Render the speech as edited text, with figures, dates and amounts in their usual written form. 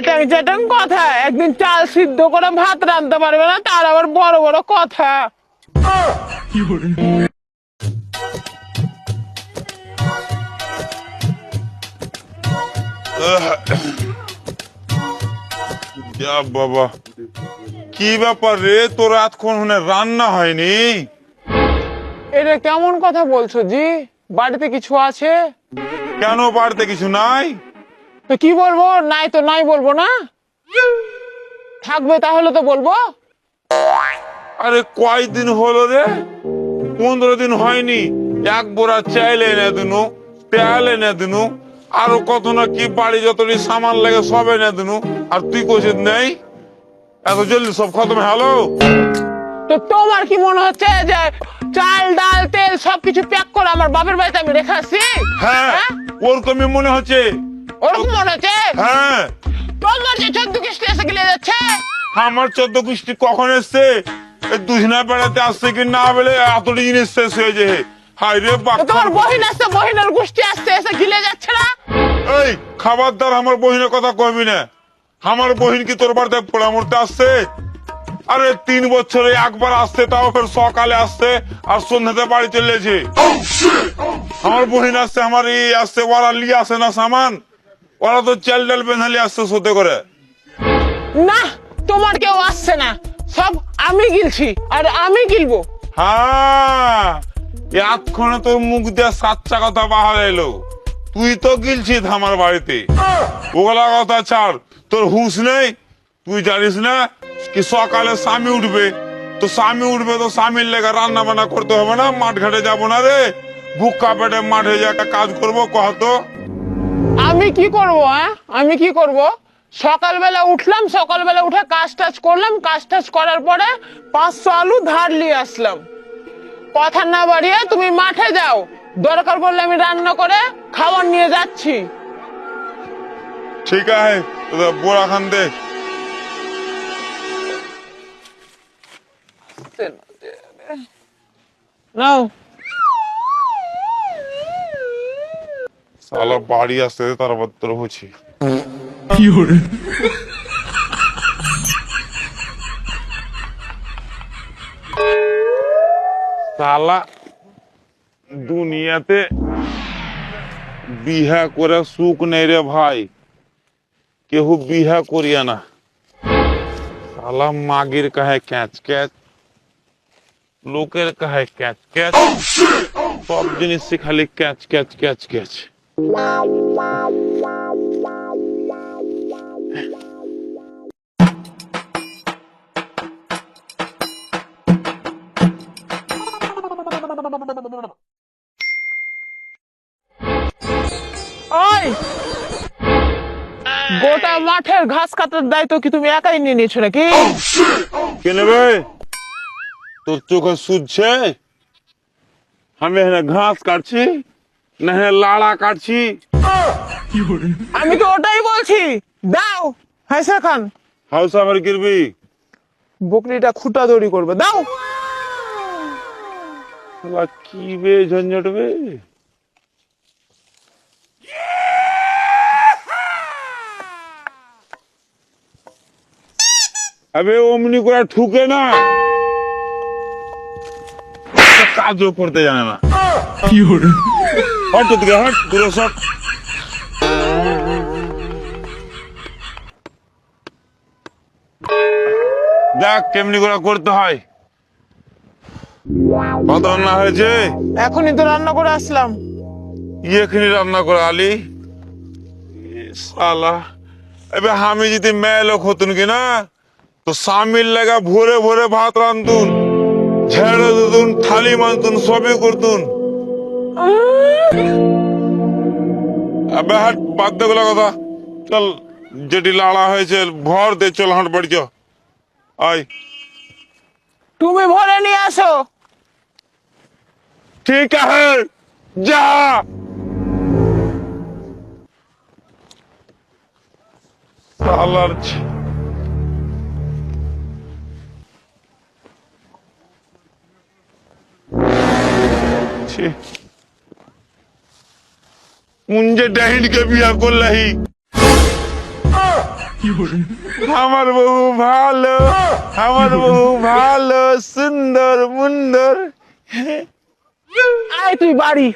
চ্যাটাং চ্যাটাং কথা, একদিন চাল সিদ্ধ করে ভাত রাঁধতে পারবে না, তার আবার বড় বড় কথা। যা বাবা, কি ব্যাপার রে, তোর এতক্ষণ রান্না হয়নি? এটা কেমন কথা বলছো জি? বাড়িতে কিছু আছে? কেন বাড়িতে কিছু নাই? তো কি বলবো? নাই তো নাই বলবো না, থাকবে তাহলে তো বলবো। আরে কয়দিন হলো রে? 15 দিন হয়নি। এক বোরা চাইলে এনে দিনু, তেল এনে দিনু, আরো কত না কি বাড়ি যতটি সামান লাগে সব এনে দিনু, আর তুই কোচিত নেই? এত জলদি সব খতম হলো? তো তোমার কি মনে হচ্ছে যে চাল ডাল তেল সবকিছু প্যাক করে আমার বাপের বাড়িতে আমি রেখে আসছি? হ্যাঁ, ওরকমই মনে হচ্ছে। ওরকম মনে হচ্ছে? হ্যাঁ, তোমার যে 14 কিস্তি এসে গিলে যাচ্ছে। আমার 14 গোষ্ঠী কখন এসছে? এই দুজনা বেড়াতে আসছে কি না বলে এতটি জিনিস শেষ হয়ে যায়। হাই রে তো তোমার বহিন আসছে, বহিনের গোষ্ঠী আসছে, এসে গিলে যাচ্ছে না? এই খাবারদার, আমার বহিনের কথা কবি না। আমার বহিন কি তোর বাড়িতে পোড়া মরতে আসছে? আরে 3 বছরে একবার আসছে, তাও ফের সকালে আসছে আর সন্ধ্যাতে বাড়ি চলেছে। আমার বহিন আসছে, আমার এই আসছে, ওরা লিয়ে আসে না সামান, ওরা তো চাল ডাল বেঁধালি আসছে সতে করে। না, তোমার কেউ আসছে না, সব আমি গিলছি আর আমি গিলবো। হ্যাঁ, এতক্ষণে তোর মুখ দিয়ে 7টা কথা বাহার এলো। তুই তো গিলছিস আমার বাড়িতে, ওগুলা কথা ছাড়। তোর হুঁশ নেই? তুই জানিস না কি সকালে স্বামী উঠবে, তো স্বামী উঠবে তো স্বামীর লেগে রান্না বান্না করতে হবে না? মাঠ ঘাটে যাবো না রে? ভুক্কা পেটে মাঠে যা কাজ করবো কহতো? আমি কি করব? হ্যাঁ, আমি কি করব? সকালবেলা উঠলাম, সকালবেলা উঠে কাজ টাজ করলাম, কাজ টাজ করার পরে 500 আলু ধার নিয়ে আসলাম। কথা না বাড়িয়ে তুমি মাঠে যাও, দরকার পড়লে আমি রান্না করে খাবার নিয়ে যাচ্ছি। ঠিক আছে, তোদের বোরা খান দে। নাও। শালা বাড়ি আসতে তারপর তোর হচ্ছে। শালা দুনিয়াতে বিহা করে সুখ নেই রে ভাই, কেউ বিহা করিয়া না। শালা মাগির কাহে ক্যাচ ক্যাচ, লোকের কাহে ক্যাচ ক্যাচ, সব জিনিস খালি ক্যাচ ক্যাচ ক্যাচ ক্যাচ। ওই, গোটা মাঠের ঘাস কাটার দায়িত্ব কি তুমি একাই নিয়ে নিয়েছো নাকি? কে নেবে? তোর চোখে সুঝছে? আমি এখানে ঘাস কাটছি না এখানে লাড়া কাটছি? আমি তো ওটাই বলছি, দাও হাইসা খান। হাউস আমার কিরবি? বকরিটা খুঁটা দড়ি করবে, দাও। শালা কি বে ঝঞ্ঝট বে। আবে অমনি করে ঠুকে না, কাজও করতে জানে না। হট দিকে হট, দূরে সব। দেখ কেমনি করে করতে হয়। কত রান্না হয়েছে? এখনই তো রান্না করে আসলাম। এখানে রান্না করে আলি শালা। এবার আমি যদি মেয়ে লোক হতুন কিনা, তো স্বামীর লাগা ভোরে ভোরে ভাত রান্ধুন, ঝেড়ে দিতুন, থালি মানতুন, সবই করতুন। আবে হাট, বাদ দে গুলা কথা। চল, যেটি লাড়া হয়েছে ভর দে, চল হাট বাড়ি চ। আয়। তুমি ভরে নিয়ে আসো। ঠিক আছে, যা। শালার कुंजे डहिन के बिया को लही আমার বউ ভালো, আমার বউ ভালো, সুন্দর মুন্দর। আয় তুই বাড়ি।